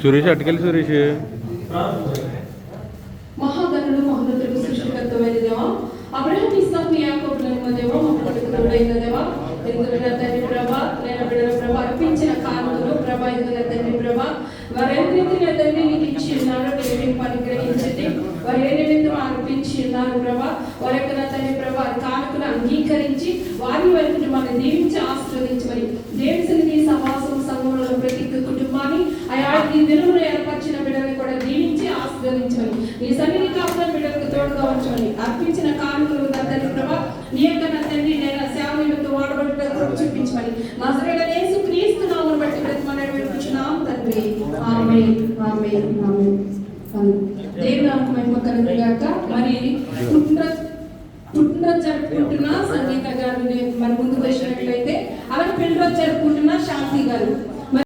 సురేష్ అటుకెళ్ళి సురేష్ మహాగణుడు మహోన్నతుడు సృష్టికర్తమైన దేవా, అబ్రహాము ఇస్సాకు యాకోబులను దేవా, మహోన్నతుడు తోడైన దేవా, ఎందుకైనా తండ్రి ప్రభా, నేను బిడ్డల ప్రభా అర్పించిన కానుకలు ప్రభా, ఎందుకైనా తండ్రి ప్రభా వారెందుకు తండ్రి నీకు ఇచ్చి ఉన్నారు, నేను పరిగ్రహించండి. వారు ఏ నిమిత్తం అర్పించి ఉన్నారు ప్రభా, వారి యొక్క తండ్రి ప్రభా కానుకలు అంగీకరించి వారి వైపు మనం దీవించి ఆశీర్వదించమని దేవుని సన్నిధి సమాసం సంఘంలో ప్రతి కుటుంబాన్ని ఈ దినములు ఏర్పరిచిన బిడ్డలను కూడా దీవించి ఆశీర్వదించమని నీ సన్నిధి కాపుల బిడ్డలకు తోడుగా ఉంచమని అర్పించిన కానుకలు తండ్రి ప్రభా నీ యొక్క తండ్రి నేను సేవ నిమిత్తం వాడబడుటకు చూపించమని నజరేయుడైన యేసుక్రీస్తు నామమును బట్టి బ్రతిమాలాడి వేడుకుంటున్నాం తండ్రి. ఆమేన్ ఆమేన్ ఆమేన్. దేవుని నామమునకు మహిమ కలుగును గాక. మరి పుట్టినరోజు జరుపుకుంటున్న సంగీత గారు మన ముందుకు వచ్చినట్లయితే అలాగే పెళ్లి రోజు జరుపుకుంటున్న శాంతి గారు